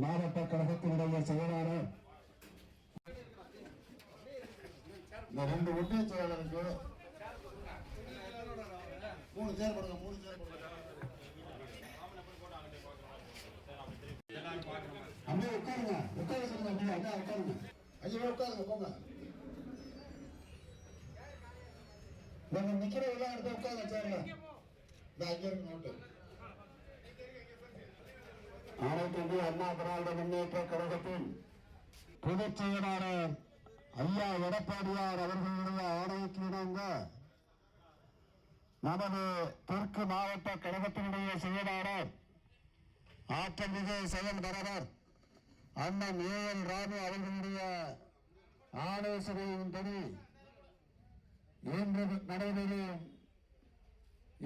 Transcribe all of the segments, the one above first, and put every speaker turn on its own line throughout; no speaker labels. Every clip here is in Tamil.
மாவட்ட கழகத்தினுடைய செயலாளர் இந்த 2 ஒன்றிய செயலாளருக்கு 3 சேர் போடுங்க. அப்படியே உட்காருங்க. உட்கார சொல்லுங்க. அப்படியே அண்ணா உட்காருங்க. ஐயா உட்காருங்க. போங்க. நம்ம நிக்கிற எல்லாம் எடுத்து உட்காருங்க சேர்ல. இந்த அங்க இருக்கு நோட்டு. அனைத்து இந்திய அண்ணா திராவிட முன்னேற்ற கழகத்தின் பொதுச் செயலாளர் ஐயா எடப்பாடியார் அவர்களுடைய ஆணைக்கு இணங்க நமது தெற்கு மாவட்ட கழகத்தினுடைய செயலாளர் ஆற்றல் மிகு செயல் தலைவர் அண்ணன் ஏஎல் ராமு அவர்களுடைய ஆலோசனையின்படி இன்று நடைபெறும்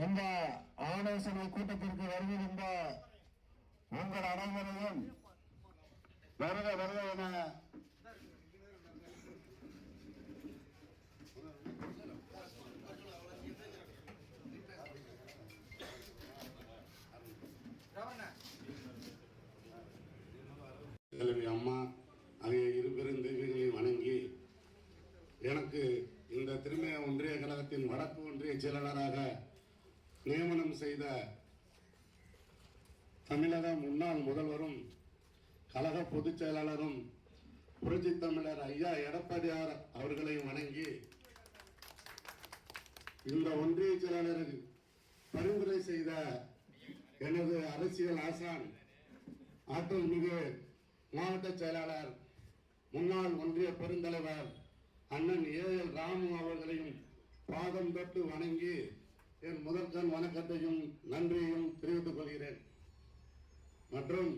இந்த ஆலோசனை கூட்டத்திற்கு வருகின்ற உங்கள் அனைவரையும் வருக வருக என
தலைவி அம்மா ஆகிய இருபெரும் தெய்வங்களை வணங்கி எனக்கு இந்த திருமய ஒன்றிய கழகத்தின் வடக்கு ஒன்றிய செயலாளராக நியமனம் செய்த தமிழக முன்னாள் முதல்வரும் கழக பொதுச் செயலாளரும் புரட்சி தமிழர் ஐயா எடப்பாடியார் அவர்களை வணங்கி இந்த ஒன்றிய செயலாளருக்கு பரிந்துரை செய்த எனது அரசியல் ஆசான் ஆற்றல் மிகு மாவட்ட செயலாளர் முன்னாள் ஒன்றிய பெருந்தலைவர் அண்ணன் ஏஎல் ராமு அவர்களையும் பாதம் தொட்டு வணங்கி என் முதற்கண் வணக்கத்தையும் நன்றியையும் தெரிவித்துக் கொள்கிறேன். மற்றும்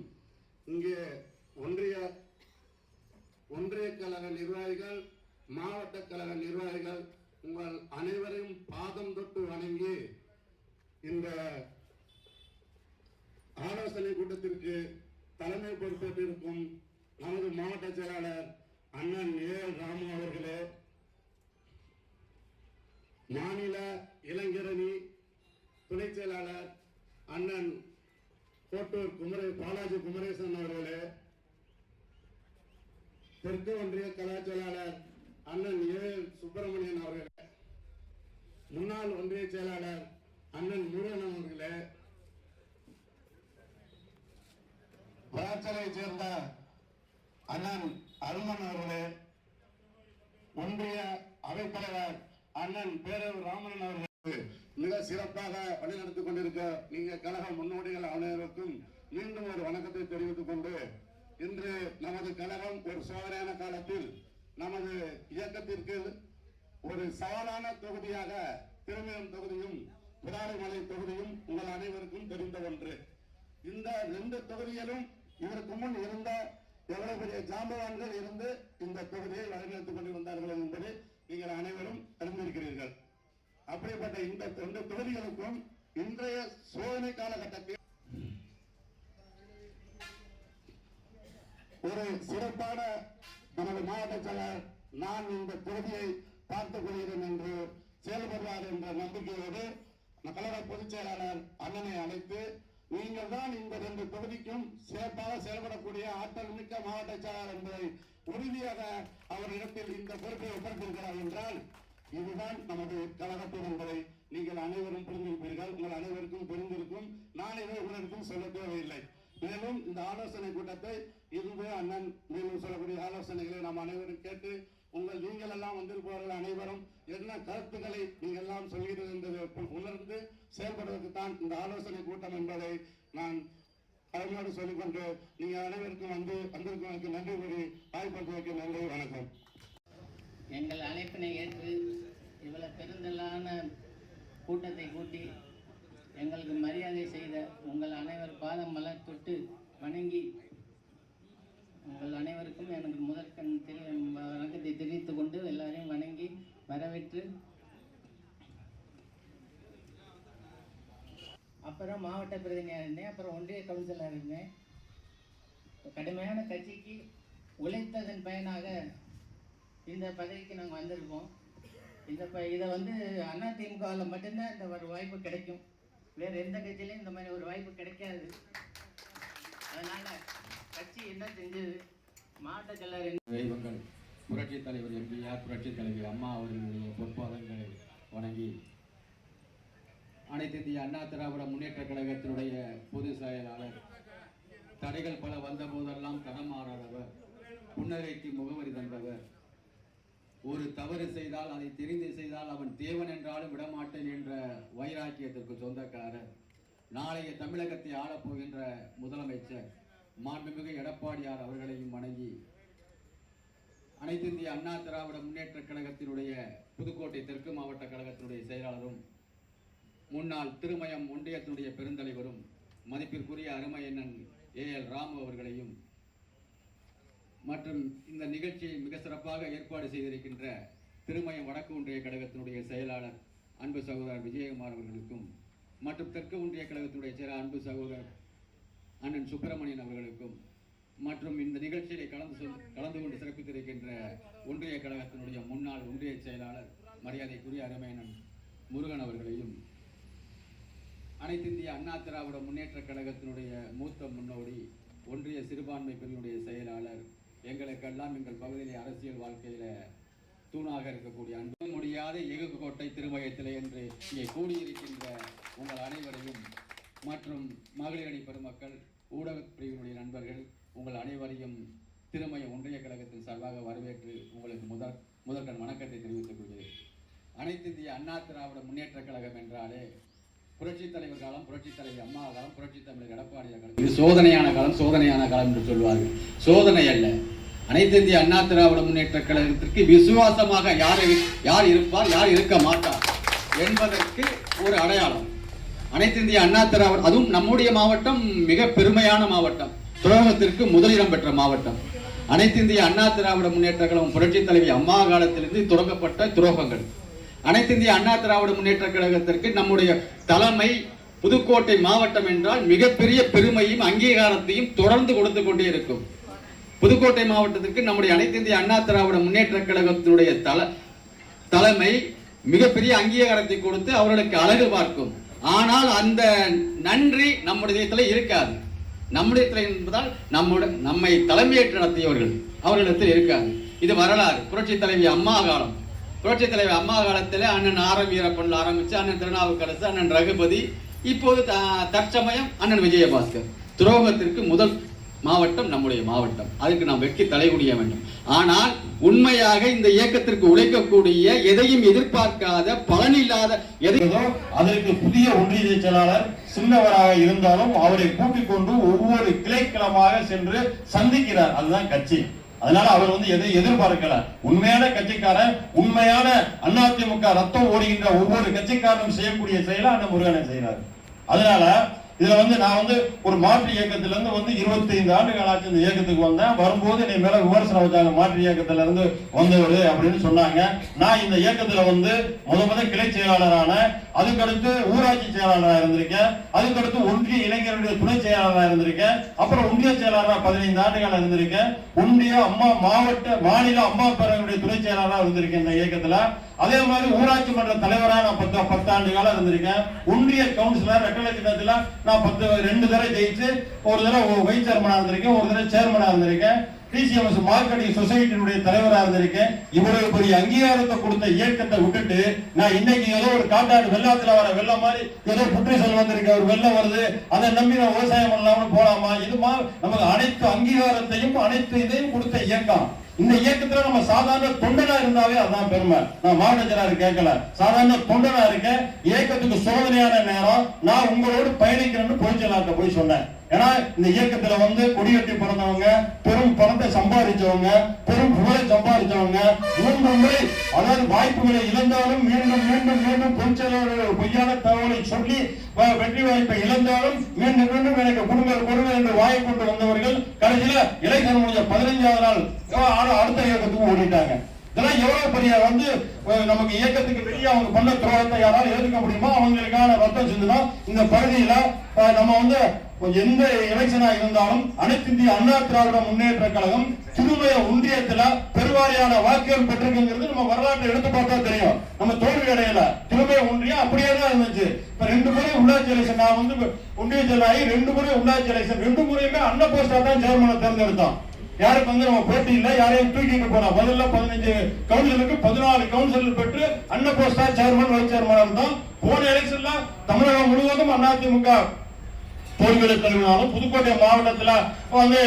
இங்கே ஒன்றிய கழக நிர்வாகிகள், மாவட்ட கழக நிர்வாகிகள் உங்கள் அனைவரையும் பாதம் தொட்டு வணங்கி இந்த ஆலோசனை கூட்டத்திற்கு தலைமை பொறுப்பேற்றிருக்கும் நமது மாவட்ட செயலாளர் அண்ணன் ஏஎல் ராமு அவர்களே, மாநில இளைஞரணி துணை செயலாளர் அண்ணன் கோட்டூர் பாலாஜி குமரேசன் அவர்களே, தெற்கு ஒன்றிய கலாச்செயலாளர் அண்ணன் ஏஎல் சுப்பிரமணியன் அவர்களே, முன்னாள் ஒன்றிய செயலாளர் அண்ணன் முருகன் அவர்களே, வளர்ச்சலை சேர்ந்த அண்ணன் அருமன் அவர்களே, ஒன்றிய அவைத்தலைவர் அண்ணன் பேரூர் ராமன் அவர்கள் மிக சிறப்பாக வழிநடத்திக் கொண்டிருக்க நீங்க கழக முன்னோடிகள் அனைவருக்கும் மீண்டும் ஒரு வணக்கத்தை தெரிவித்துக் கொண்டு இன்று நமது கழகம் ஒரு சோதனையான காலத்தில் நமது இயக்கத்திற்கு ஒரு சவாலான தொகுதியாக திருமயம் தொகுதியும் புதாரிமலை தொகுதியும் உங்கள் அனைவருக்கும் தெரிந்த ஒன்று. இந்த 2 தொகுதியிலும் இதற்கு முன் இருந்த எவ்வளவு பெரிய ஜாம்பவான்கள் இருந்து இந்த தொகுதியை வழிநடத்திக் கொண்டிருந்தார்கள் என்பதை நீங்கள் அனைவரும் அறிந்திருக்கிறீர்கள். அப்படிப்பட்ட இந்த 2 தொகுதிகளுக்கும் இன்றைய சோதனை காலகட்டத்தில் ஒரு சிறப்பான நமது மாவட்ட செயலர் நான் இந்த தொகுதியை பார்த்துக் கொள்கிறேன் என்று செயல்படுவார் என்ற நம்பிக்கையோடு கழக பொதுச் செயலாளர் அண்ணனை அழைத்து நீங்கள் தான் இந்த 2 தொகுதிக்கும் சிறப்பாக செயல்படக்கூடிய ஆற்றல் மிக்க மாவட்ட செயலாளர் என்பதை உறுதியாக அவரிடத்தில் இந்த பொறுப்பை ஒப்படைத்திருக்கிறார் என்றால் இதுதான் நமது கழகத்தில் என்பதை நீங்கள் அனைவரும் புரிந்திருப்பீர்கள். உங்கள் அனைவருக்கும் புரிந்திருக்கும். நான் இதை உங்களுக்கும் சொல்ல தேவையில்லை. மேலும் இந்த ஆலோசனை கூட்டத்தை இருந்து அண்ணன் மேலும் சொல்லக்கூடிய ஆலோசனைகளை நாம் அனைவரும் கேட்டு நீங்கள் எல்லாம் வந்திருப்பவர்கள் அனைவரும் என்ன கருத்துக்களை நீங்கள் எல்லாம் சொல்கிறீர்கள் என்பதை உணர்ந்து செயல்படுவதற்கு தான் இந்த ஆலோசனை கூட்டம் என்பதை நான் கடமையோடு சொல்லிக்கொண்டு நீங்கள் அனைவருக்கும் வந்திருக்கும் நன்றி கூறி வாய்ப்பளித்ததற்கு நன்றி. வணக்கம்.
எங்கள் அழைப்பினை ஏற்று இவ்வளவு பெருந்தலான கூட்டத்தை கூட்டி எங்களுக்கு மரியாதை செய்த உங்கள் அனைவர் பாதம் மலர் தொட்டு வணங்கி உங்கள் அனைவருக்கும் எனக்கு முதற்கண் வணக்கத்தை தெரிவித்துக் கொண்டு எல்லாரையும் வணங்கி வரவேற்று அப்புறம் மாவட்ட பிரதிநிதியாக இருந்தேன். அப்புறம் ஒன்றிய கவுன்சிலராக இருந்தேன். கடுமையான கட்சிக்கு உழைத்ததன் பயனாக இந்த பதவிக்கு நாங்கள் வந்திருக்கோம். இதை அதிமுகவில் மட்டும்தான் இந்த ஒரு வாய்ப்பு கிடைக்கும். வேறு எந்த கட்சியிலையும் இந்த மாதிரி ஒரு வாய்ப்பு கிடைக்காது. அதனால் கட்சி என்ன செஞ்சது, மாவட்ட செயலாளர் என்ன
தெய்வங்கள் புரட்சித் தலைவர் எம்ஜிஆர், புரட்சித் தலைவி அம்மா அவர்களுடைய பொற்பாதங்களை வணங்கி அனைத்து இந்திய அண்ணா திராவிட முன்னேற்ற கழகத்தினுடைய பொதுச் செயலாளர், தடைகள் பல வந்த போதெல்லாம் தடமாறாதவர், புன்னகைக்கு முகவரி தந்தவர், ஒரு தவறு செய்தால் அதை தெரிந்து செய்தால் அவன் தேவன் என்றாலும் விடமாட்டேன் என்ற வைராக்கியத்திற்கு சொந்தக்காரர், நாளைய தமிழகத்தை ஆளப்போகின்ற முதலமைச்சர் மாண்புமிகு எடப்பாடியார் அவர்களையும் வணங்கி அனைத்து இந்திய அண்ணா திராவிட முன்னேற்ற கழகத்தினுடைய புதுக்கோட்டை தெற்கு மாவட்ட கழகத்தினுடைய செயலாளரும் முன்னாள் திருமயம் ஒன்றியத்தினுடைய பெருந்தலைவரும் மதிப்பிற்குரிய அருமையண்ணன் ஏஎல் ராமு அவர்களையும் மற்றும் இந்த நிகழ்ச்சியை மிக சிறப்பாக ஏற்பாடு செய்திருக்கின்ற திருமயம் வடக்கு ஒன்றிய கழகத்தினுடைய செயலாளர் அன்பு சகோதரர் விஜயகுமார் அவர்களுக்கும் மற்றும் தெற்கு ஒன்றிய கழகத்தினுடைய செயலாளர் அன்பு சகோதரர் அண்ணன் சுப்பிரமணியன் அவர்களுக்கும் மற்றும் இந்த நிகழ்ச்சியிலே கலந்து கொண்டு சிறப்பித்திருக்கின்ற ஒன்றிய கழகத்தினுடைய முன்னாள் ஒன்றிய செயலாளர் மரியாதைக்குரிய அருமையண்ணன் முருகன் அவர்களையும் அனைத்து இந்திய அண்ணா திராவிட முன்னேற்ற கழகத்தினுடைய மூத்த முன்னோடி ஒன்றிய சிறுபான்மை பிரிவினுடைய செயலாளர், எங்களுக்கெல்லாம் எங்கள் பகுதியிலே அரசியல் வாழ்க்கையில தூணாக இருக்கக்கூடிய அன்பு முடியாத எகுகோட்டை திருமயத்திலே என்று இங்கே கூடியிருக்கின்ற உங்கள் அனைவரையும் மற்றும் மகளிர் அணி பெருமக்கள், ஊடக பிரிவினுடைய நண்பர்கள் உங்கள் அனைவரையும் திருமய ஒன்றிய கழகத்தின் சார்பாக வரவேற்று உங்களுக்கு முதற்கண் வணக்கத்தை தெரிவித்துக் கொள்கிறேன். அனைத்து இந்திய அண்ணா திராவிட முன்னேற்ற கழகம் என்றாலே புரட்சித் தலைவர் காலம், புரட்சித் தலைவி அம்மா காலம், புரட்சித் தமிழர் எடப்பாடியார் காலம், இது சோதனையான காலம் என்று சொல்வார்கள். சோதனை அல்ல. அனைத்து இந்திய அண்ணா திராவிட முன்னேற்ற கழகத்திற்கு விசுவாசமாக யார் இருப்பார், யார் இருக்க மாட்டார் என்பதற்கு ஒரு அடையாளம். அனைத்து இந்திய அண்ணா திராவிட, அதுவும் நம்முடைய மாவட்டம் மிக பெருமையான மாவட்டம், துரோகத்திற்கு முதலிடம் பெற்ற மாவட்டம். அனைத்து இந்திய அண்ணா திராவிட முன்னேற்ற கழகம் புரட்சித் தலைவி அம்மா காலத்திலிருந்து தொடங்கப்பட்ட துரோகங்கள். அனைத்து இந்திய அண்ணா திராவிட முன்னேற்ற கழகத்திற்கு நம்முடைய தலைமை புதுக்கோட்டை மாவட்டம் என்றால் மிகப்பெரிய பெருமையும் அங்கீகாரத்தையும் தொடர்ந்து கொடுத்து கொண்டே இருக்கும். புதுக்கோட்டை மாவட்டத்திற்கு நம்முடைய அனைத்து இந்திய அண்ணா திராவிட முன்னேற்ற கழகத்தினுடைய தலைமை மிகப்பெரிய அங்கீகாரத்தை கொடுத்து அவர்களுக்கு அழகு பார்க்கும். ஆனால் அந்த நன்றி நம்முடைய இருக்காது. நம்முடைய என்பதால் நம்மை தலைமையேற்று நடத்தியவர்கள் அவர்களிடத்தில் இருக்காது. இது வரலாறு. புரட்சி தலைவி அம்மா காலம், புரட்சி தலைவி அம்மா காலத்தில் அண்ணன் ஆர் வீரப்பன் ஆரம்பிச்சு அண்ணன் திருநாவுக்கரசு, அண்ணன் ரகுபதி, இப்போது தற்சமயம் அண்ணன் விஜயபாஸ்கர். துரோகத்திற்கு முதல் மாவட்டம் நம்முடைய மாவட்டம். அதுக்கு நாம் வெட்கி தலைகுனிய வேண்டும். ஆனால் உண்மையாக இந்த இயக்கத்திற்கு உழைக்கக்கூடிய, எதையும் எதிர்பார்க்காத, பலனில்லாத
அதற்கு புதிய ஒன்றிய செயலாளர் சின்னவராக இருந்தாலும் அவரை கூட்டிக் கொண்டு ஒவ்வொரு கிளைக்கிழமாக சென்று சந்திக்கிறார். அதுதான் கட்சி. அதனால அவர் எதை எதிர்பார்க்கல. உண்மையான கட்சிக்காரன், உண்மையான அதிமுக ரத்தம் ஓடுகின்ற ஒவ்வொரு கட்சிக்காரனும் செய்யக்கூடிய செயலை அந்த முருகனை செய்யறாரு. அதனால இதுல நான் ஒரு மாற்று இயக்கத்துல இருந்து 25 ஆண்டுகள் ஆச்சு இந்த இயக்கத்துக்கு வந்தேன். வரும்போது என்னை மேல விமர்சனம் வச்சாங்க, மாற்று இயக்கத்துல இருந்து வந்தவர் அப்படின்னு சொன்னாங்க. நான் இந்த இயக்கத்துல முத கிளை செயலாளரான, அதுக்கடுத்து ஊராட்சி செயலாளராக இருந்திருக்கேன், அதுக்கடுத்து ஒன்றிய இளைஞருடைய துணை செயலாளராக இருந்திருக்கேன், அப்புறம் ஒன்றிய செயலாளராக 15 ஆண்டுகள் இருந்திருக்கேன், ஒன்றிய மாநில அம்மா பேரவையுடைய துணை செயலாளராக இருந்திருக்கேன் இந்த இயக்கத்துல. அதே மாதிரி ஊராட்சி மன்ற தலைவராக நான் 10 ஆண்டு காலம் இருந்திருக்கேன். ஒன்றிய கவுன்சிலர் ரெட்டலை திட்டத்தில் நான் 2 தடவை ஜெயிச்சு, ஒரு தடவை வைஸ் சேர்மனா இருந்திருக்கேன், ஒரு தடவை சேர்மனா இருந்திருக்கேன், டிசிஎம்எஸ் மார்க்கெட்டிங் சொசைட்டியினுடைய தலைவராக இருந்திருக்கேன். இவ்வளவு பெரிய அங்கீகாரத்தை கொடுத்த இயக்கத்தை விட்டுட்டு நான் இன்னைக்கு ஏதோ ஒரு காட்டாடு வெள்ளத்துல வர வெள்ளம் மாதிரி ஏதோ புற்றுசல் வந்திருக்க, ஒரு வெள்ளம் வருது, அதை நம்பி நான் விவசாயம் பண்ணலாம்னு போலாமா? இது நமக்கு அனைத்து அங்கீகாரத்தையும் அனைத்து இதையும் கொடுத்த இயக்கம். இந்த இயக்கத்துல நம்ம சாதாரண தொண்டனா இருந்தாவே அதான் பெருமை. நான் மாவட்ட செயலாளர் கேட்கல, சாதாரண தொண்டனா இருக்கேன். இயக்கத்துக்கு சோதனையான நேரம் நான் உங்களோடு பயணிக்கிறேன்னு பொதுச் செயலாளர்கிட்ட போய் சொன்னேன். ஏன்னா இந்த இயக்கத்துல கொடியேற்றி பிறந்தவங்க, பெரும் பணத்தை சம்பாதிச்சவங்க, பெரும் புகழை சம்பாதிச்சவங்க 3 முறை, அதாவது வாய்ப்புகளை இழந்தாலும் மீண்டும் மீண்டும் மீண்டும் பொதுச் செயலாளர் பொய்யான தகவலை சொல்லி வெற்றி வாய்ப்பை இழந்தாலும் மீண்டும் மீண்டும் எனக்கு கொடுங்க என்று வாயை கொண்டு வந்தவர்கள் கடைசியில எலெக்ஷன் முடிஞ்ச 15வது நாள் அடுத்த இயக்கத்துக்கு ஓடிட்டாங்க. இதெல்லாம் எவ்வளவு பெரிய நமக்கு இயக்கத்துக்கு வெளியே அவங்க பண்ண துரோகத்தை யாராலும் ஏற்றுக்க முடியுமா? அவங்களுக்கான ரத்தம் சிந்துதான் இந்த பகுதியில நம்ம எந்த எலெக்ஷனா இருந்தாலும் அனைத்து இந்திய அண்ணா திராவிட முன்னேற்ற கழகம் திருமய ஒன்றியத்துல பெருவாரியான வாக்குகள் பெற்றிருக்குங்கிறது நம்ம வரலாற்றை எடுத்து பார்த்தா தெரியும். நம்ம தோல்வி அடையல. திருமய ஒன்றியம் அப்படியே தான் இருந்துச்சு. இப்ப
2 முறை உள்ளாட்சி எலெக்ஷன் நான் வந்து ஒன்றிய செயலாளி 2 முறை உள்ளாட்சி எலெக்ஷன் 2 முறையுமே அண்ணா போஸ்டா தான் சேர்மனை தேர்ந்தெடுத்தோம். யாருக்கு வந்து நம்ம போட்டி இல்லை, யாரையும் தூக்கிட்டு போனோம். முதல்ல 15 கவுன்சிலருக்கு 14 கவுன்சிலர் பெற்று அண்ணா போஸ்டா சேர்மன் வைஸ் சேர்மனா இருந்தோம். போன எலெக்ஷன்ல தமிழகம் முழுவதும் அதிமுக தோல்வியை தழுவினாலும் புதுக்கோட்டை மாவட்டத்துல வந்து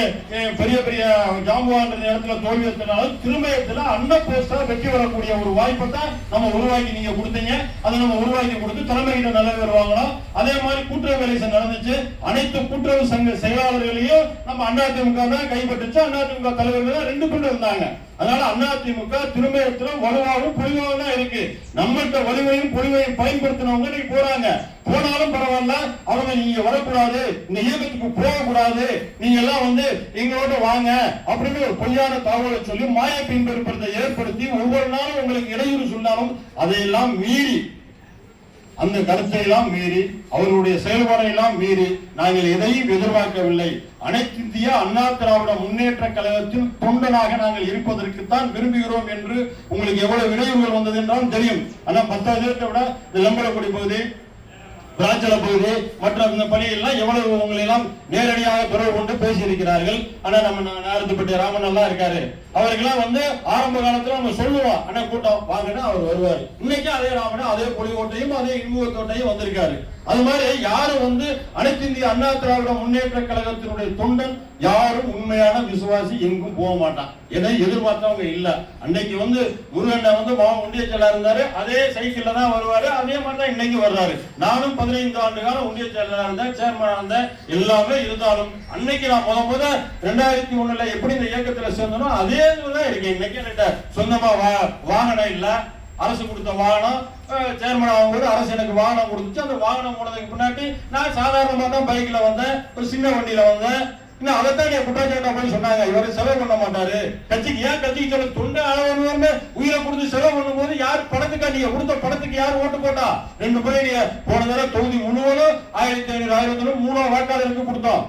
பெரிய பெரிய ஜாம்புவான் இடத்துல தோல்வியை தழுவினாலும் திருமயத்துல அண்ணா போஸ்டா வெற்றி வரக்கூடிய ஒரு வாய்ப்பை தான் நம்ம உருவாக்கி நீங்க கொடுத்தீங்க. அதை நம்ம உருவாக்கி கொடுத்து தலைமையிட நல்ல பேர் வாங்கலாம். அதே மாதிரி கூட்டுறவு எலெக்ஷன் நடந்துச்சு. அனைத்து கூட்டுறவு சங்க செயலாளர்களையும் நம்ம அதிமுக தான் கைப்பற்றுச்சு. அதிமுக தலைவர்கள் 2 பேர் இருந்தாங்க. அதனால அதிமுக திருமயத்துல வலுவாகவும் பொலிவாகவும் தான் இருக்கு. நம்மகிட்ட வலுவையும் பொலிவையும் பயன்படுத்தினவங்க இன்னைக்கு போறாங்க. போனாலும் பரவாயில்ல, அவங்க நீங்க வரக்கூடாது, இந்த இயக்கத்துக்கு போகக்கூடாது, நீங்க எல்லாம் வந்து எங்களோட வாங்க அப்படின்னு ஒரு பொய்யான தகவலை சொல்லி மாய பின்பற்றத்தை ஏற்படுத்தி ஒவ்வொரு நாளும் உங்களுக்கு இடையூறு சொன்னாலும் அதையெல்லாம் மீறி, அந்த கருத்தை எல்லாம் மீறி, அவர்களுடைய செயல்பாடை எல்லாம் மீறி நாங்கள் எதையும் எதிர்பார்க்கவில்லை. அனைத்து இந்திய அண்ணா திராவிட முன்னேற்ற கழகத்தின் தொண்டனாக நாங்கள் இருப்பதற்கு தான் விரும்புகிறோம் என்று உங்களுக்கு எவ்வளவு இடையூறுகள் வந்தது என்றாலும் தெரியும். ஆனா 10 பேர்த்தை விட இந்த லம்பலக்குடி பகுதி, விராச்சல பகுதி மற்ற இந்த பணியெல்லாம் எவ்வளவு உங்களை எல்லாம் நேரடியாக தொடர்பு கொண்டு பேசியிருக்கிறார்கள். ஆனா நம்ம நாரத்துப்பட்டி ராமன் எல்லாம் இருக்காரு, அவருக்கெல்லாம் வந்து ஆரம்ப காலத்துல நம்ம சொல்லுவோம் அண்ணா கூட்டம் வாங்கன்னா அவர் வருவார். இன்னைக்கு அதே ராமன் அதே பொலிவோட்டையும் அதே இன்முகத்தோட்டையும் வந்திருக்காரு. அது மாதிரி யாரும் வந்து அனைத்து இந்திய அண்ணா திராவிட முன்னேற்ற கழகத்தினுடைய தொண்டன் யாரும் உண்மையான விசுவாசி எங்கும் போக மாட்டான். எதை எதிர்பார்த்தவங்க இல்ல. அன்னைக்கு வந்து முருகன் வந்து ஒன்றிய செயலா இருந்தாரு, அதே சைக்கிள்ல தான் வருவாரு, அதே மாதிரி தான் இன்னைக்கு வர்றாரு. நானும் 15 ஆண்டு காலம் ஒன்றிய செயலா இருந்தேன், சேர்மனா இருந்தேன், எல்லாமே இருந்தாலும் அன்னைக்கு நான் முத 2001 எப்படி இந்த இயக்கத்துல சேர்ந்தனோ அதே தான் இருக்கேன். இன்னைக்கு என்கிட்ட சொந்தமா வாகனம் இல்ல, அரசு கொடுத்த வாகனம் சேர்மன் ஆகும்போது அரசு எனக்கு வாகனம் கொடுத்துச்சு. அந்த வாகனம் போனதுக்கு முன்னாடி நான் சாதாரணமா தான் பைக்ல வந்தேன், ஒரு சின்ன வண்டியில வந்தேன். இன்னும் அதைத்தான் நீ குற்றச்சாட்டா போய் சொன்னாங்க, இவரு செலவு பண்ண மாட்டாரு கட்சிக்கு. ஏன் கட்சிக்கு சொல்ல தொண்டை அளவு உயிரை கொடுத்து செலவு பண்ணும் போது யார் பணத்துக்கா நீங்க கொடுத்த பணத்துக்கு யார் ஓட்டு போட்டா? 2 முறை நீங்க போன தடவை தொகுதி முழுவதும் 1500 3 வாக்காளருக்கு கொடுத்தோம்.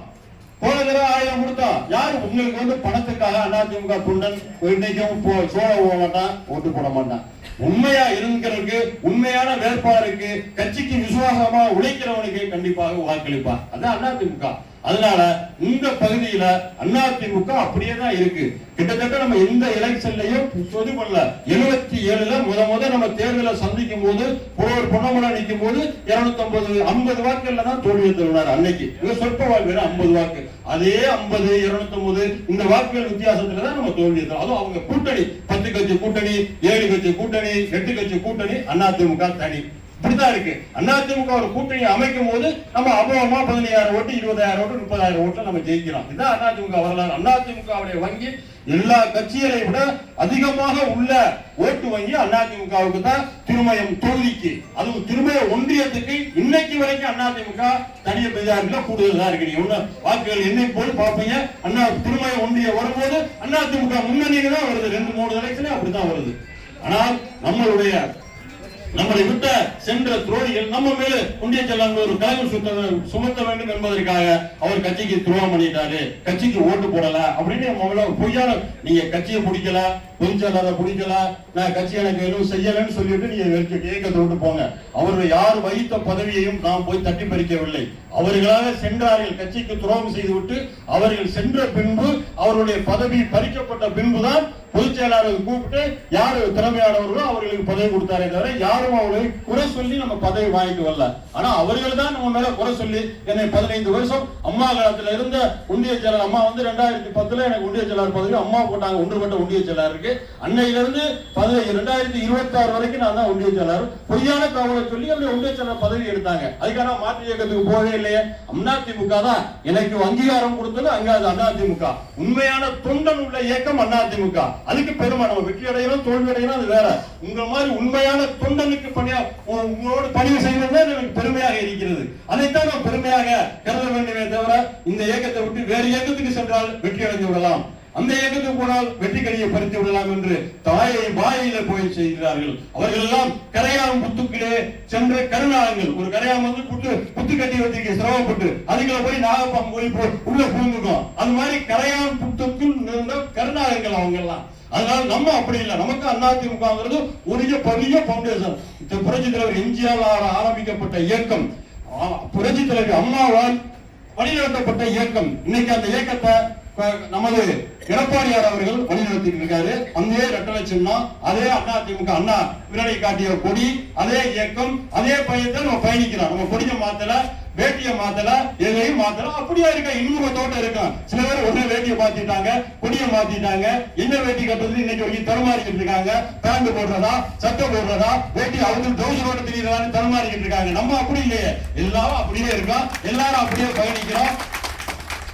போன தடவை 1000 கொடுத்தோம். யாரு உங்களுக்கு வந்து பணத்துக்காக அதிமுக தொண்டன் இன்னைக்கும் சோழ போக மாட்டான், ஓட்டு போட மாட்டான். உண்மையா இருக்கிறதுக்கு, உண்மையான வேட்பாளருக்கு, கட்சிக்கு விசுவாசமா உழைக்கிறவனுக்கு கண்டிப்பாக வாக்களிப்பான். அதான் அதிமுக. அதனால இந்த பகுதியில அதிமுக அப்படியே தான் இருக்கு. கிட்டத்தட்ட நம்ம எந்த எலெக்ஷன்லயும் சொது பண்ணல. 77ல முத நம்ம தேர்தலை சந்திக்கும் போது புலவர் பொன்னமலை நிற்கும் போது 250 வாக்குகள்ல தான் தோல்வியை தருவார். அன்னைக்கு சொற்ப வாக்கு 50 வாக்கு, அதே 50 250 இந்த வாக்குகள் வித்தியாசத்துல தான் நம்ம தோல்வியை தரும். அதுவும் அவங்க கூட்டணி 10 கட்சி கூட்டணி, 7 கட்சி கூட்டணி, 8 கட்சி கூட்டணி, அதிமுக தனி. இப்படிதான் இருக்கு. அதிமுக ஒரு கூட்டணி அமைக்கும் போது நம்ம அபோகமா 15,000 ஓட்டு, 20,000 ஓட்டு, 30,000 ஓட்டு நம்ம ஜெயிக்கிறோம். இதுதான் அதிமுக வரலாறு. அதிமுகவுடைய வங்கி எல்லா கட்சிகளை விட அதிகமாக உள்ள ஓட்டு வங்கி அதிமுகவுக்கு தான். திருமயம் தொகுதிக்கு, அதுவும் திருமய ஒன்றியத்துக்கு இன்னைக்கு வரைக்கும் அதிமுக தனிய பெரியாரில் கூடுதல் தான் இருக்கு. நீங்க வாக்குகள் என்னை போது பார்ப்பீங்க. திருமய ஒன்றியம் வரும்போது அதிமுக முன்னணியில தான் வருது. 2-3 எலெக்ஷன் அப்படிதான் வருது. ஆனால் நம்மளை விட்ட சென்ற துரோகிகள் நம்ம மேல ஒன்றிய செயலாளர் ஒரு கலகம் சுமத்த வேண்டும் என்பதற்காக அவர் கட்சிக்கு துரோகம் பண்ணிட்டாரு, கட்சிக்கு ஓட்டு போடல அப்படின்னு பொய்யான, நீங்க கட்சியை பிடிக்கல, பொதுச்செயலாளரை பிடிக்கல, நான் கட்சி எனக்கு எதுவும் செய்யலன்னு சொல்லிட்டு நீங்க இயக்கத்தை விட்டு போங்க. அவர்கள் யார் வகித்த பதவியையும் நாம் போய் தட்டி பறிக்கவில்லை. அவர்களாக சென்றார்கள், கட்சிக்கு துரோகம் செய்துவிட்டு அவர்கள் சென்ற பின்பு அவருடைய பதவி பறிக்கப்பட்ட பின்புதான் பொதுச் செயலாளர்கள் கூப்பிட்டு யாரு திறமையானவர்களோ அவர்களுக்கு பதவி கொடுத்தாரே தவிர யாரும் அவர்களை குறை சொல்லி நம்ம பதவி வாங்கிட்டு வரல. ஆனா அவர்கள் தான் நம்ம மேல குறை சொல்லி என்னை 15 வருஷம் அம்மா காலத்துல இருந்த ஒன்றிய செயலாளர், அம்மா வந்து 2010 எனக்கு ஒன்றிய செயலாளர் பதவி அம்மா போட்டாங்க, ஒன்றுபட்ட ஒன்றிய செயலாளருக்கு. அன்னையில இருந்து 2026 வரைக்கும் நான் தான் ஒன்றிய செயலாளர். பொய்யான தகவலை சொல்லி அந்த ஒன்றிய செயலாளர் பதவி எடுத்தாங்க. அதுக்கான மாற்று இயக்கத்துக்கு போகவே இல்லையே. அதிமுக தான் எனக்கு அங்கீகாரம் கொடுத்தது. அங்க அதிமுக உண்மையான தொண்டன் உள்ள இயக்கம் அதிமுக. அதுக்கு பெருமை. நம்ம வெற்றி அடையணும் தோல்வி அடையணும் அது வேற. உங்க மாதிரி உண்மையான தொண்டனுக்கு உங்களோடு பணிவு செய்வது எனக்கு பெருமையாக இருக்கிறது. அதைத்தான் நாம் பெருமையாக கருத வேண்டுமே தவிர இந்த இயக்கத்தை விட்டு வேறு இயக்கத்துக்கு சென்றால் வெற்றி அடைந்து விடலாம், அந்த இயக்கத்துக்கு போனால் வெற்றி கனியை பறித்து விடலாம் என்று தாயை வாயில போய் செய்கிறார்கள். அவர்கள் எல்லாம் கரையாம் புத்துக்களே சென்ற கருணாகங்கள். ஒரு கரையாம் வந்து புத்து கட்டி வச்சிருக்க சிரமப்பட்டு அதுக்குள்ள போய் நாகப்பாம்பு போய் உள்ள புகுந்துக்கும். அது மாதிரி கரையாம் புத்துக்குள் இருந்த கருணாகங்கள் அவங்க எல்லாம். அதனால நம்ம அப்படி இல்லை. நமக்கு அதிமுகங்கிறது ஒரு பெரிய பவுண்டேஷன். புரட்சி தலைவர் எம்ஜிஆர் ஆரம்பிக்கப்பட்ட இயக்கம். புரட்சி தலைவர் அம்மாவால் வழிநடத்தப்பட்ட இயக்கம். இன்னைக்கு அந்த இயக்கத்தை நமது எடப்பாடியார் அவர்கள் வழிநடத்திட்டு இருக்காரு. அதே ரெட்டலை சின்னம், அதே அதிமுக அண்ணா விரலை காட்டிய கொடி, அதே இயக்கம், அதே பயத்தை நம்ம பயணிக்கிறோம். நம்ம கொடியை மாத்தல, வேட்டியை மாத்தல, எதையும் மாத்தல, அப்படியே இருக்க இன்னொரு தோட்டம் இருக்கும். சில பேர் ஒன்னே வேட்டியை மாத்திட்டாங்க, கொடியை மாத்திட்டாங்க. என்ன வேட்டி கட்டுறது இன்னைக்கு வரைக்கும் தருமாறிக்கிட்டு இருக்காங்க. பேண்ட் போடுறதா, சட்டை போடுறதா, வேட்டி அவங்க டவுசரோட தெரியுறதான்னு தருமாறிக்கிட்டு இருக்காங்க. நம்ம அப்படி இல்லையே, எல்லாரும் அப்படியே இருக்கோம், எல்லாரும் அப்படியே பயணிக்கிறோம்.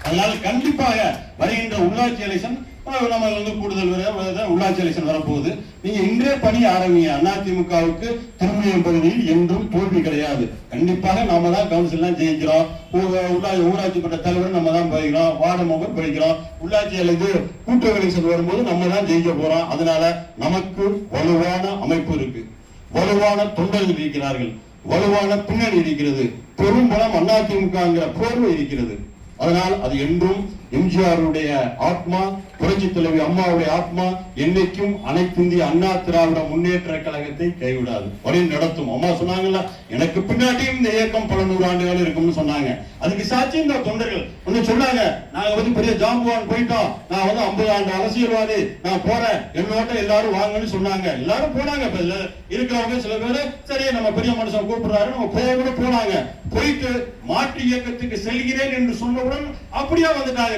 அதனால கண்டிப்பாக வருகின்ற உள்ளாட்சி எலெக்ஷன் நம்ம கூடுதல் உள்ளாட்சி எலெக்ஷன் வரப்போகுது. நீங்க இன்றே பணி ஆரம்பிங்க. அதிமுகவுக்கு திருமயம் பகுதியில் என்றும் தோல்வி கிடையாது. கண்டிப்பாக நாம தான் கவுன்சில் ஜெயிக்கிறோம். ஊராட்சி மன்ற தலைவர் நம்ம தான் போய்க்கிறோம், வார்டு மெம்பர் போய்க்கிறோம். உள்ளாட்சி கூட்டுறவு எலெக்ஷன் வரும்போது நம்ம தான் ஜெயிக்க போறோம். அதனால நமக்கு வலுவான அமைப்பு இருக்கு, வலுவான தொண்டர்கள் இருக்கிறார்கள், வலுவான பின்னணி இருக்கிறது, பெரும்பலம் அதிமுக போர்வை இருக்கிறது. அதனால் அது என்றும் எம்ஜிஆருடைய ஆத்மா, புரட்சி தலைவி அம்மாவுடைய ஆத்மா என்னைக்கும் அனைத்து இந்திய அண்ணா திராவிட முன்னேற்ற கழகத்தை கைவிடாது, வழி நடத்தும். அம்மா சொன்னாங்கல்ல, எனக்கு பின்னாடியும் இந்த இயக்கம் பல 100 ஆண்டுகள் இருக்கும்னு சொன்னாங்க. அதுக்கு சாட்சி இந்த தொண்டர்கள் வந்து சொன்னாங்க, நாங்க பெரிய ஜாம்புவான் போயிட்டோம், நான் 50 ஆண்டு அரசியல்வாதி, நான் போறேன், என்னோட எல்லாரும் வாங்கன்னு சொன்னாங்க. எல்லாரும் போனாங்க. இருக்கிறவங்க சில பேரு சரி நம்ம பெரிய மனுஷன் கூப்பிடுறாரு, நம்ம போக போனாங்க. போயிட்டு மாற்று இயக்கத்துக்கு செல்கிறேன் என்று சொன்னவுடன் அப்படியே வந்துட்டாங்க.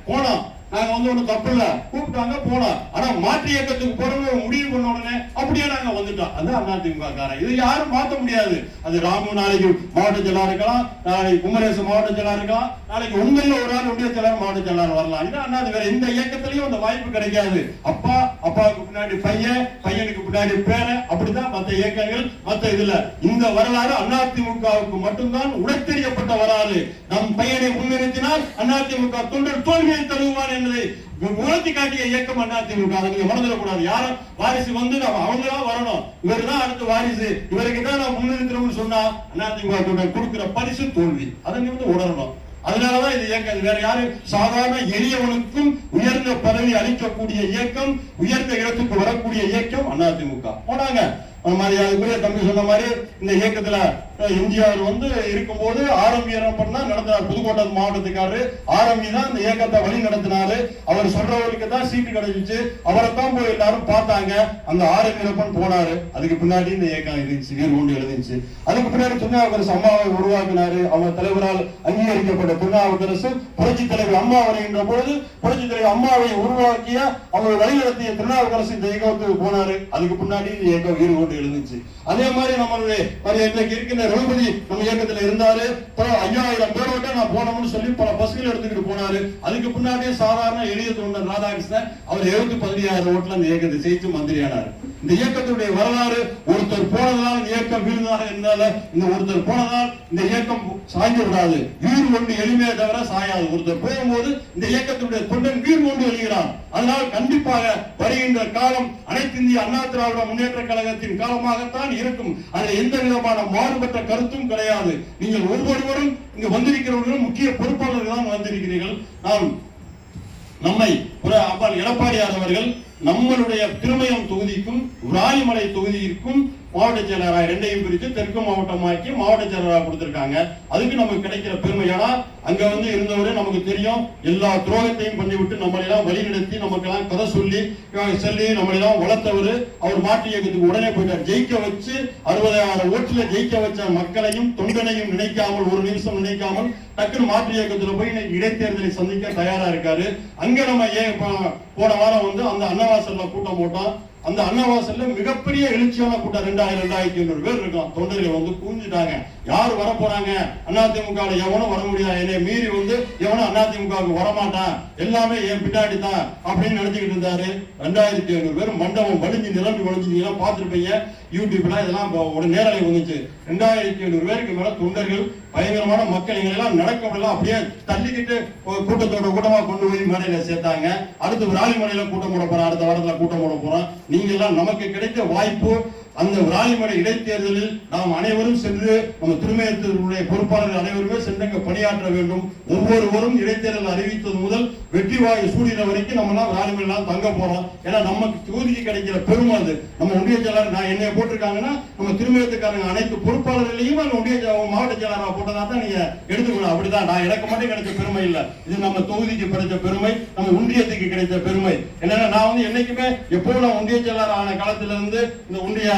போனோம், நாங்க ஒண்ணு தப்பு இல்ல, கூப்பிட்டாங்க போனோம். ஆனா மாற்று இயக்கத்துக்கு போறவங்க முடிவு பண்ண உடனே அப்படியே நாங்க வந்துட்டோம். அது அதிமுக காரன். இது யாரும் மாற்ற முடியாது. அது ராமு நாளைக்கு மாவட்ட செயலாளர் இருக்கலாம், நாளைக்கு குமரேசன் மாவட்ட செயலாளர் இருக்கலாம், நாளைக்கு உங்களில் ஒரு ஆள் ஒன்றிய செயலாளர் மாவட்ட செயலாளர் வரலாம். இது அண்ணாது வேற எந்த இயக்கத்திலையும் அந்த வாய்ப்பு கிடைக்காது. அப்பாவுக்கு பின்னாடி பையன், பையனுக்கு பின்னாடி பேரன், அப்படிதான் மற்ற இயக்கங்கள். மற்ற இதுல இந்த வரலாறு அதிமுகவுக்கு மட்டும்தான் உடைத்தெறியப்பட்ட வரலாறு. நம் பையனை முன்னிறுத்தினால் அதிமுக தொண்டர் தோல்வியை தருவான் என்பதை உணர்த்தி காட்டிய இயக்கம் அதிமுக. நீங்க மறந்துடக்கூடாது. யாரும் வாரிசு வந்து அவங்களா வரணும், இவர் தான் அடுத்த வாரிசு, இவருக்கு தான் நான் முன்னிறுத்தணும்னு சொன்னா அதிமுக கொடுக்கிற பரிசு தோல்வி. அதை நீ வந்து உணரணும். அதனாலதான் இது இயக்கம். வேற யாரு? சாதாரண எளியவனுக்கும் உயர்ந்த பதவி அளிக்கக்கூடிய இயக்கம், உயர்ந்த இடத்துக்கு வரக்கூடிய இயக்கம் அதிமுக. போனாங்க. அதுக்குரிய தம்பி சொன்ன மாதிரி இந்த இயக்கத்துல எம்ஜிஆர் வந்து இருக்கும்போது ஆரம்பி தான் நடத்தினார். புதுக்கோட்டை மாவட்டத்துக்காரு ஆரம்பி தான் இந்த இயக்கத்தை வழி நடத்தினாரு. அவர் சொல்றவருக்கு தான் சீட்டு கிடைச்சிச்சு. அவரை தான் போய் எல்லாரும் பார்த்தாங்க. அந்த ஆரம்பி போனாரு. அதுக்கு பின்னாடி இந்த இயக்கம் இருந்துச்சு, நீர் கொண்டு எழுதிச்சு. அதுக்கு பின்னாடி திருநாவுக்கரசு அம்மாவை உருவாக்கினாரு. அவங்க தலைவரால் அங்கீகரிக்கப்பட்ட திருநாவுக்கரசு புரட்சி தலைவர் அம்மா வருகின்ற போது புரட்சி தலைவர் அம்மாவை உருவாக்கிய அவர் வழிநடத்திய திருநாவுக்கரசு இந்த இயக்கத்துக்கு போனாரு. அதுக்கு பின்னாடி இந்த இயக்கம் வீடு கொண்டு எழுந்துச்சு. அதே மாதிரி நம்மளுடைய இன்னைக்கு இருக்கின்ற ரகுபதி நம்ம இயக்கத்தில் இருந்தாரு. 5000 பேரோட நான் போனோம்னு சொல்லி பல பஸ்கள் எடுத்துக்கிட்டு போனாரு. அதுக்கு பின்னாடியே சாதாரண எளிய தொண்டர் ராதாகிருஷ்ணன் அவர் 17,000 ஓட்டுல அந்த இயக்கத்தை ஜெயிச்சு மந்திரியானார். இந்த இயக்கத்துடைய வரலாறு, ஒருத்தர் போனதால் இந்த இயக்கம் வீழ்ந்ததாக இருந்தாலும் இந்த ஒருத்தர் போனதால் இந்த இயக்கம் சாய்ந்து விடாது. வீடு கொண்டு எளிமையை தவிர சாயாது. ஒருத்தர் போகும்போது இந்த இயக்கத்துடைய தொண்டன் வீடு கொண்டு எழுகிறார். அதனால் கண்டிப்பாக வருகின்ற காலம் அனைத்து இந்திய அண்ணா திராவிட முன்னேற்ற கழகத்தின் காலமாகத்தான் இருக்கும். அதில் எந்த விதமான மாறுபட்ட கருத்தும் கிடையாது. நீங்கள் ஒவ்வொருவரும் இங்கு வந்திருக்கிறவர்களும் முக்கிய பொறுப்பாளர்கள் தான் வந்திருக்கிறீர்கள். நம்மை எடப்பாடியார் அவர்கள் நம்மளுடைய திருமயம் தொகுதிக்கும் விராலிமலை தொகுதிக்கும் மாவட்ட செயலராக ரெண்டையும் பிரித்து தெற்கு மாவட்டமாக்கி மாவட்ட செயலராக கொடுத்திருக்காங்க. அதுக்கு நமக்கு கிடைக்கிற பெருமை. ஏன்னா அங்க வந்து இருந்தவரே நமக்கு தெரியும், எல்லா துரோகத்தையும் பண்ணிவிட்டு நம்மளெல்லாம் வழி நடத்தி நமக்கெல்லாம் கதை சொல்லி நம்மளெல்லாம் வளர்த்தவர். அவர் மாற்று இயக்கத்துக்கு உடனே போயிட்டார். ஜெயிக்க வச்சு 60,000 ஓட்டுல ஜெயிக்க வச்ச மக்களையும் தொண்டனையும் நினைக்காமல், ஒரு நிமிஷம் நினைக்காமல் டக்குன்னு மாற்று இயக்கத்துல போய் இன்னைக்கு இடைத்தேர்தலை சந்திக்க தயாரா இருக்காரு. அங்க நம்ம போன வாரம் வந்து அந்த அன்னவாசல்ல கூட்டம் போட்டோம். அந்த அன்னவாசல்ல மிகப்பெரிய எழுச்சியான கூட்டம் 2000-2500 பேர் இருக்கும். தொண்டர்கள் வந்து கூஞ்சிட்டாங்க. யாரு வர போறாங்க? அதிமுக எவனும் வர முடியாது, என்னை மீறி வந்து எவனும் அதிமுகவுக்கு வரமாட்டான், எல்லாமே என் பின்னாடி தான் அப்படின்னு நினைச்சுக்கிட்டு இருந்தாரு. 2500 பேர் மண்டபம் வலிஞ்சு நிரம்பி வலிஞ்சு பார்த்துருப்பீங்க யூடியூப்ல. இதெல்லாம் ஒரு நேரலை வந்துச்சு. 2500 பேருக்கு மேல தொண்டர்கள், பயங்கரமான மக்கள் எல்லாம் நடக்க முடியல, அப்படியே தள்ளிக்கிட்டு கூட்டத்தோட கூட்டமா கொண்டு போய் மேடையில சேர்த்தாங்க. அடுத்து விராலிமலையில கூட்டம் போட போறோம், அடுத்த வாரத்துல கூட்டம் போட போறோம். நீங்க எல்லாம் நமக்கு கிடைத்த வாய்ப்பு அந்த விராலிமலை இடைத்தேர்தலில் நாம் அனைவரும் சென்று நம்ம திருமயத்தினுடைய பொறுப்பாளர்கள் அனைவருமே சென்று பணியாற்ற வேண்டும். ஒவ்வொருவரும் இடைத்தேர்தல் அறிவித்தது முதல் வெற்றி வாய் சூடின வரைக்கும் நம்ம எல்லாம் விராலிமலைலாம் தங்க போறோம். ஏன்னா நமக்கு தொகுதிக்கு கிடைக்கிற பெருமை அது. நம்ம ஒன்றிய செயலாளர் நான் என்னைய போட்டிருக்காங்கன்னா நம்ம திருமயத்துக்காரங்க அனைத்து பொறுப்பாளர்களையும் அந்த ஒன்றிய மாவட்ட செயலாளராக போட்டதா தான் நீங்க எடுத்துக்கணும். அப்படிதான் நான் எனக்கு மட்டும் கிடைச்ச பெருமை இல்லை, இது நம்ம தொகுதிக்கு கிடைச்ச பெருமை, நம்ம ஒன்றியத்துக்கு கிடைச்ச பெருமை. என்னன்னா நான் வந்து என்னைக்குமே எப்போ நான் ஒன்றிய செயலாளர் ஆன காலத்துல இருந்து இந்த ஒன்றிய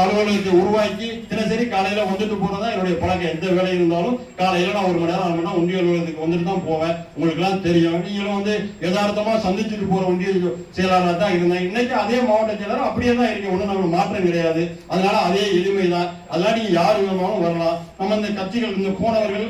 அலுவலகத்தை உருவாக்கி தினசரி காலையில வந்துட்டு போறதா என்னுடைய பழக்கம். எந்த வேலை இருந்தாலும் காலையில நான் 1 மணி நேரம் 1 மணி நேரம் ஒன்றிய அலுவலகத்துக்கு வந்துட்டு தான் போவேன். உங்களுக்கு எல்லாம் தெரியும். நீங்களும் வந்து யதார்த்தமா சந்திச்சுட்டு போற ஒன்றிய செயலாளர் தான் இருந்தேன். இன்னைக்கு அதே மாவட்ட செயலாளர் அப்படியே தான் இருக்கு, ஒன்றும் நம்ம மாற்றம் கிடையாது. அதனால அதே எளிமை தான். அதெல்லாம் நீங்க யாரு வேணாலும் வரலாம். நம்ம இந்த கட்சிகள் இந்த போனவர்கள்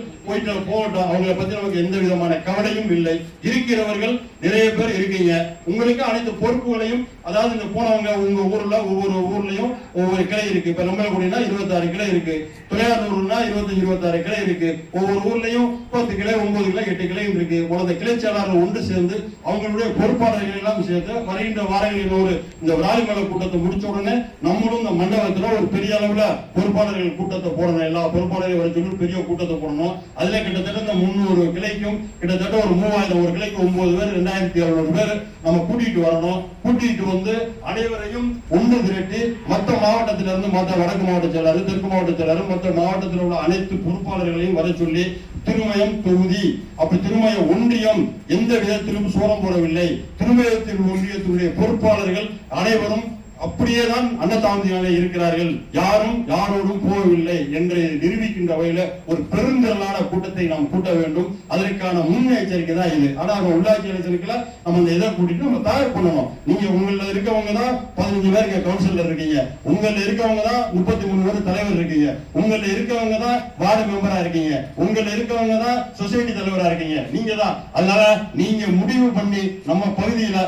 போகட்டும், அவங்களை பத்தி நமக்கு எந்த விதமான கவலையும் இல்லை. இருக்கிறவர்கள் நிறைய பேர் இருக்கீங்க, உங்களுக்கு அனைத்து பொறுப்புகளையும், அதாவது இந்த போனவங்க உங்க ஊர்ல ஒவ்வொரு ஊர்லயும் ஒவ்வொரு கிளை இருக்கு. இப்ப நம்மள 26 கிளை இருக்கு, துறையானூர்னா 25-26 கிளை இருக்கு. ஒவ்வொரு ஊர்லயும் 10 கிளை 9 கிளை 8 கிளை இருக்கு. உலக கிளை செயலாளர்கள் ஒன்று சேர்ந்து அவங்களுடைய பொறுப்பாளர்கள் எல்லாம் சேர்த்து வருகின்ற வாரங்களில் இந்த விராலிமலை கூட்டத்தை முடிச்ச உடனே நம்மளும் இந்த மண்டபத்துல ஒரு பெரிய அளவுல பொறுப்பாளர்கள் கூட்டத்தை போடணும். எல்லா பொறுப்பாளர்கள் வர சொல்லி பெரிய கூட்டத்தை போடணும். அதுல கிட்டத்தட்ட இந்த 300 கிளைக்கும் கிட்டத்தட்ட ஒரு 3000, ஒரு கிளைக்கு 9 பேர் 2700 பேர் நம்ம கூட்டிட்டு வரணும். கூட்டிட்டு வந்து அனைவரையும் ஒன்று திரட்டி மற்ற மாவட்டத்திலிருந்து மற்ற வடக்கு மாவட்ட செயலாளர், தெற்கு மாவட்ட செயலாளர், மற்ற மாவட்டத்தில் உள்ள அனைத்து பொறுப்பாளர்களையும் வர சொல்லி திருமயம் தொகுதி அப்படி திருமய ஒன்றியம் எந்த விதத்திலும் சோரம் போடவில்லை. திருமயத்தில் ஒன்றியத்தினுடைய பொறுப்பாளர்கள் அனைவரும் அப்படியேதான் அன்னதாந்தியாலே இருக்கிறார்கள், யாரும் யாரோடும் போகவில்லை என்று நிரூபிக்கின்ற வகையில ஒரு பெருந்திரளான கூட்டத்தை நாம் கூட்ட வேண்டும். அதற்கான முன்னெச்சரிக்கை தான் இது. ஆனா உள்ளாட்சி எலெக்ஷனுக்குள்ள நம்ம இந்த இதை கூட்டிட்டு நம்ம தயார் பண்ணணும். நீங்க உங்கள இருக்கவங்க தான் 15 பேர் கவுன்சிலர் இருக்கீங்க, உங்கள இருக்கவங்க தான் 33 பேர் தலைவர் இருக்கீங்க, உங்கள இருக்கவங்க தான் வார்டு மெம்பரா இருக்கீங்க, உங்கள இருக்கவங்க தான் சொசைட்டி தலைவரா இருக்கீங்க. நீங்க தான். அதனால நீங்க முடிவு பண்ணி நம்ம பகுதியில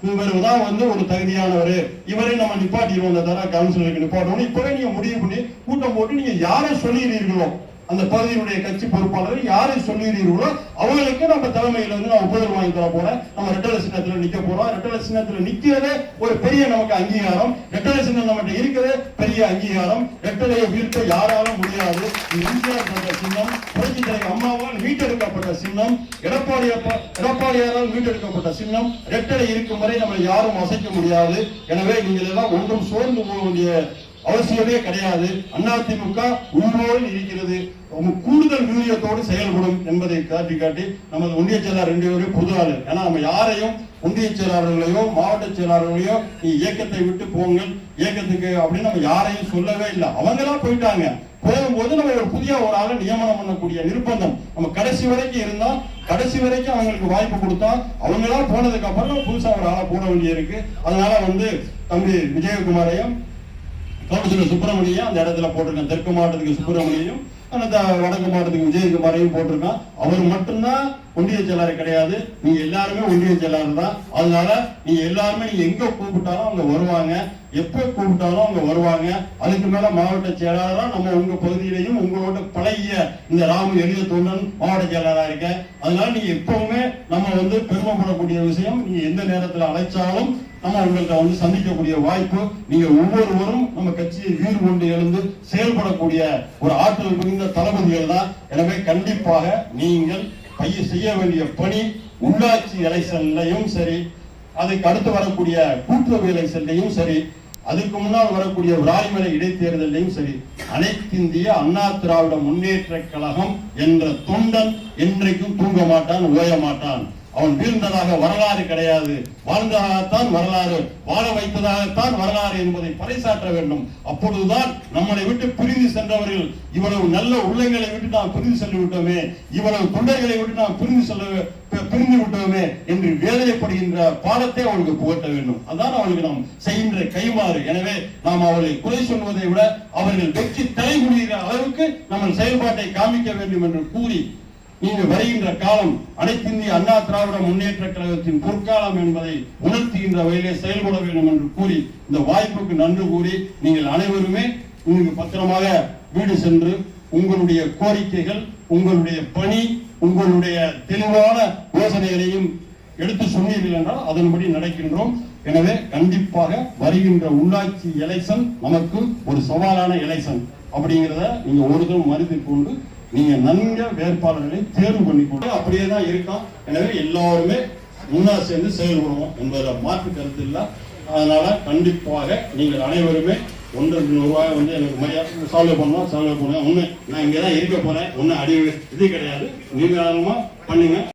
இவர் தான் வந்து ஒரு தகுதியானவர், இவரை நம்ம நிப்பாட்டிடுவோம், இந்த தர கவுன்சிலருக்கு நிப்பாட்டணும். இப்பவே நீங்க முடிவு பண்ணி கூட்டம் போட்டு நீங்க யாரை சொல்லுகிறீர்களோ அந்த பகுதியினுடைய கட்சி பொறுப்பாளர் யாரை சொல்லுகிறீர்களோ அவங்களுக்கு நம்ம தலைமையில வந்து நான் உபதல் வாங்கி தர போறேன். நம்ம ரெட்டலை சின்னத்துல நிக்க போறோம். ரெட்டலை சின்னத்துல நிக்கிறதே ஒரு பெரிய நமக்கு அங்கீகாரம். ரெட்டலை சின்னம் நம்மகிட்ட இருக்கிறதே பெரிய அங்கீகாரம். ரெட்டலையை வீழ்த்த யாராலும் முடியாது. எம்ஜிஆர் தந்த சின்னம், புரட்சி தலைவர் அம்மாவால் மீட்டெடுக்கப்பட்ட சின்னம், எடப்பாடியாரால் மீட்டெடுக்கப்பட்ட சின்னம். ரெட்டலை இருக்கும் வரை நம்ம யாரும் அசைக்க முடியாது. எனவே நீங்கள் எல்லாம் ஒன்றும் சோர்ந்து போக வேண்டிய அவசியமே கிடையாது. அதிமுக உயிரோடு இருக்கிறது, கூடுதல் வீரியத்தோடு செயல்படும் என்பதை காட்டி நமது ஒன்றிய செயலாளர் 2 பேரும் பொது ஆளு. ஏன்னா நம்ம யாரையும் ஒன்றிய செயலாளர்களையோ மாவட்ட செயலாளர்களையோ நீ இயக்கத்தை விட்டு போங்கள் இயக்கத்துக்கு அப்படின்னு நம்ம யாரையும் சொல்லவே இல்லை. அவங்களா போயிட்டாங்க. போகும்போது நம்ம ஒரு புதிய ஒரு ஆளை நியமனம் பண்ணக்கூடிய நிர்பந்தம் நம்ம கடைசி வரைக்கும் இருந்தா, கடைசி வரைக்கும் அவங்களுக்கு வாய்ப்பு கொடுத்தா, அவங்களா போனதுக்கு அப்புறம் புதுசா ஒரு ஆளை போட வேண்டிய இருக்கு. அதனால வந்து தம்பி விஜயகுமாரையும் கவுன்சிலர் சுப்பிரமணியம் அந்த இடத்துல போட்டிருக்கேன். தெற்கு மாவட்டத்துக்கு சுப்பிரமணியம், வடக்கு மாவட்டத்துக்கு விஜயகுமாரையும் போட்டிருக்கான். அவர் மட்டும்தான் ஒன்றிய செயலாளர் கிடையாது, நீங்க எல்லாருமே ஒன்றிய செயலாளர் தான். அதனால நீங்க எல்லாருமே நீங்க எங்க கூப்பிட்டாலும் அவங்க வருவாங்க, எப்ப கூப்பிட்டாலும் அவங்க வருவாங்க. அதுக்கு மேல மாவட்ட செயலாளரா நம்ம உங்க பகுதியிலையும் உங்களோட பழகிய இந்த ராமு எளிய தொண்டன் மாவட்ட செயலாளரா இருக்க. அதனால நீங்க எப்பவுமே நம்ம வந்து பெருமைப்படக்கூடிய விஷயம், நீங்க எந்த நேரத்துல அழைச்சாலும் நம்ம உங்கள்கிட்ட வந்து சந்திக்கக்கூடிய வாய்ப்பு. நீங்க ஒவ்வொருவரும் நம்ம கட்சியை வீறு கொண்டு எழுந்து செயல்படக்கூடிய ஒரு ஆற்றல் மிகுந்த தளபதிகள் தான். எனவே கண்டிப்பாக நீங்கள் செய்ய வேண்டிய பணி உள்ளாட்சி எலெக்ஷன்லையும் சரி, அதுக்கு அடுத்து வரக்கூடிய கூட்டுறவு எலெக்ஷன்லையும் சரி, அதுக்கு முன்னால் வரக்கூடிய விராலிமலை இடைத்தேர்தலையும் சரி, அனைத்து இந்திய அண்ணா திராவிட முன்னேற்ற கழகம் என்ற தொண்டன் என்றைக்கும் தூங்க மாட்டான், ஓய மாட்டான். அவன் வீழ்ந்ததாக வரலாறு கிடையாது, வாழ்ந்ததாகத்தான் வரலாறு, வாழ வைத்ததாகத்தான் வரலாறு என்பதை பறைசாற்ற வேண்டும். அப்பொழுதுதான் நம்மளை விட்டு பிரிந்து சென்றவர்கள், இவ்வளவு நல்ல உள்ளங்களை விட்டு நாம் பிரிந்து சென்று விட்டோமே, இவ்வளவு தொண்டர்களை விட்டு நாம் பிரிந்து விட்டோமே என்று வேதனைப்படுகின்ற பாடத்தை அவளுக்கு புகட்ட வேண்டும். அதான் அவளுக்கு நாம் செய்கின்ற கைமாறு. எனவே நாம் அவளை குறை சொல்வதை விட அவர்கள் வெற்றி தலைமுடிகிற அளவுக்கு நம்ம செயல்பாட்டை காமிக்க வேண்டும் என்று கூறி, நீங்க வருகின்ற காலம் அனைத்து இந்திய அண்ணா திராவிட முன்னேற்ற கழகத்தின் பொற்காலம் என்பதை உணர்த்துகின்ற வகையிலே செயல்பட வேண்டும் என்று கூறி இந்த வாய்ப்புக்கு நன்றி கூறி, நீங்கள் அனைவருமே இங்கு பத்திரமாக வீடு சென்று உங்களுடைய கோரிக்கைகள், உங்களுடைய பணி, உங்களுடைய தெளிவான யோசனைகளையும் எடுத்து சொன்னீர்கள் என்றால் அதன்படி நடக்கின்றோம். எனவே கண்டிப்பாக வருகின்ற உள்ளாட்சி எலெக்ஷன் நமக்கு ஒரு சவாலான எலெக்ஷன் அப்படிங்கிறத நீங்க ஒருத்தரும் மறுத்து கொண்டு நீங்க நல்ல வேட்பாளர்களை தேர்வு பண்ணிக்கொண்டு அப்படியே தான் இருக்கோம். எனவே எல்லாருமே முன்னா சேர்ந்து செயல்படுவோம் என்பதில் மாற்று கருத்து இல்லை. அதனால கண்டிப்பாக நீங்கள் அனைவருமே 1-2 ரூபாய் வந்து எனக்கு மரியாதை சால்வ் பண்ணுவேன். ஒன்று நான் இங்கே தான் இருக்க போறேன். ஒன்றும் இது கிடையாது. நீங்க பண்ணுங்க.